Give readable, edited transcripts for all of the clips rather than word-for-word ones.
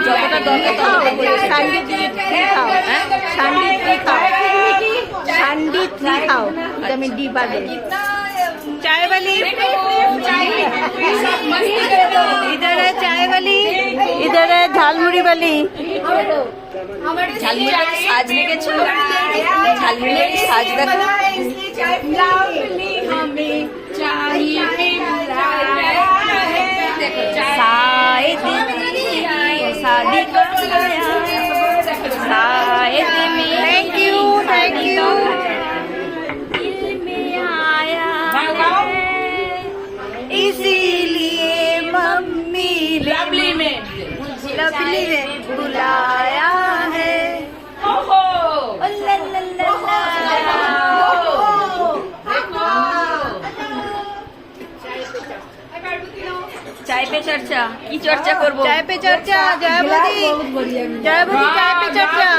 যতটা দরকার ততটা করে সান্ডি দিয়ে খাও, সান্ডি খাও, ভিটামিন ডি পাবে। चाय वाली इधर है, चाय वाली इधर है झालमुड़ी वाली। ঝালমুড়ি সাজ লেগেছিল, ঝালমুড়ি সাজ দেখো। शायद शादी का शायद में थैंक यू दिल में आया इसीलिए मम्मी लवली में बुलाया है। चाय पे चर्चा की चर्चा करबो, चाय पे चर्चा, जय मोदी चाय पे चर्चा।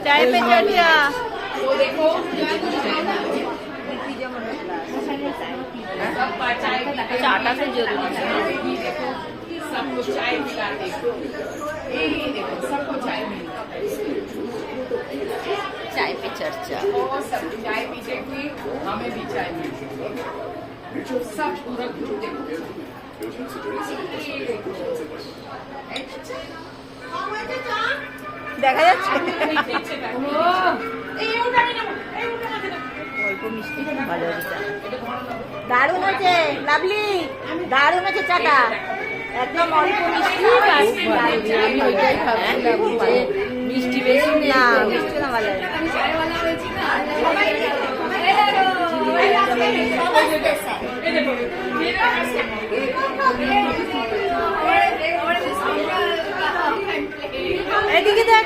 चाय पे चर्चा। चाटा से जरूरी है। सबको चाय पिलाते, सबको चाय मिलता, चाय पे चर्चा। और सब चाय पीते हुए हमें भी चाय मिलती, सब पूरा ग्रुप देखो। দেখা যাচ্ছে দারুণ আছে, লাভলি দারুণ আছে চাটা, একদম অল্প মিষ্টি। আমি ওইটাই ভাবছিলাম যে মিষ্টি বেশি না মিষ্টি না ভালো লাগে এদিকে দেখ।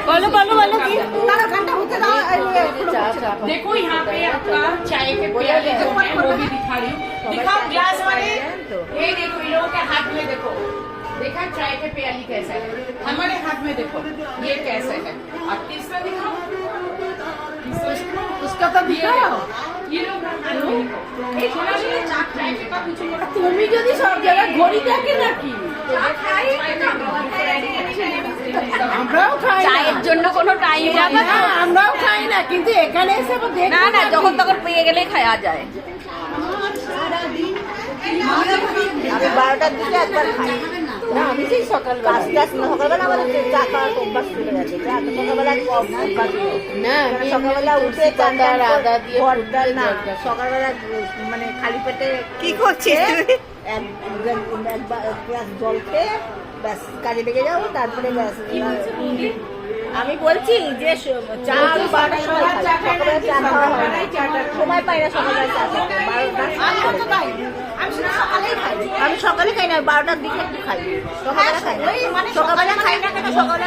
बोलो बोलो बोलो की घंटा होते दाओ। देखो यहाँ पे आपका चाय के प्याले जो है वो भी दिखा रही हूँ, दिखाओ ग्लास वाले। ये देखो इन लोगों के हाथ में देखो, देखा चाय के प्याली कैसा है, हमारे हाथ में देखो ये कैसा है। आप तीसरा दिखाओ, उसका तो दिखाओ। ये लोग তুমি যদি সব জায়গায় ঘড়ি দেখে নাকি আমরাও খাই চায়ের জন্য কোনো টাইম না, আমরাও খাই না, কিন্তু এখানে এসে না না যখন তখন পেয়ে গেলেই খাওয়া যায়। আমি 12টার দিকে একবার খাই না, আমি সেই সকালবেলা সকালবেলা আমাদের চা খাওয়ার অভ্যাস চলে গেছে। চা তো সকালবেলা অভ্যাস না সকালবেলা উঠে আদা দিয়ে ভর্তাল না, সকালবেলা মানে খালি পেটে কি করছিস এক গ্লাস জল খেয়ে ব্যাস কাজে লেগে যাবো, তারপরে ব্যাস। আমি বলছি যে চা আমি 12টার সময় খাই, সকালবেলা চা খাওয়া হয় না, সময় পাই না সকালবেলা চা খেতে। আমি সকালে খাই না, 12টার দিকে একটু খাই, সকালবেলা খাই না, সকালবেলা খাই না কেন, সকালে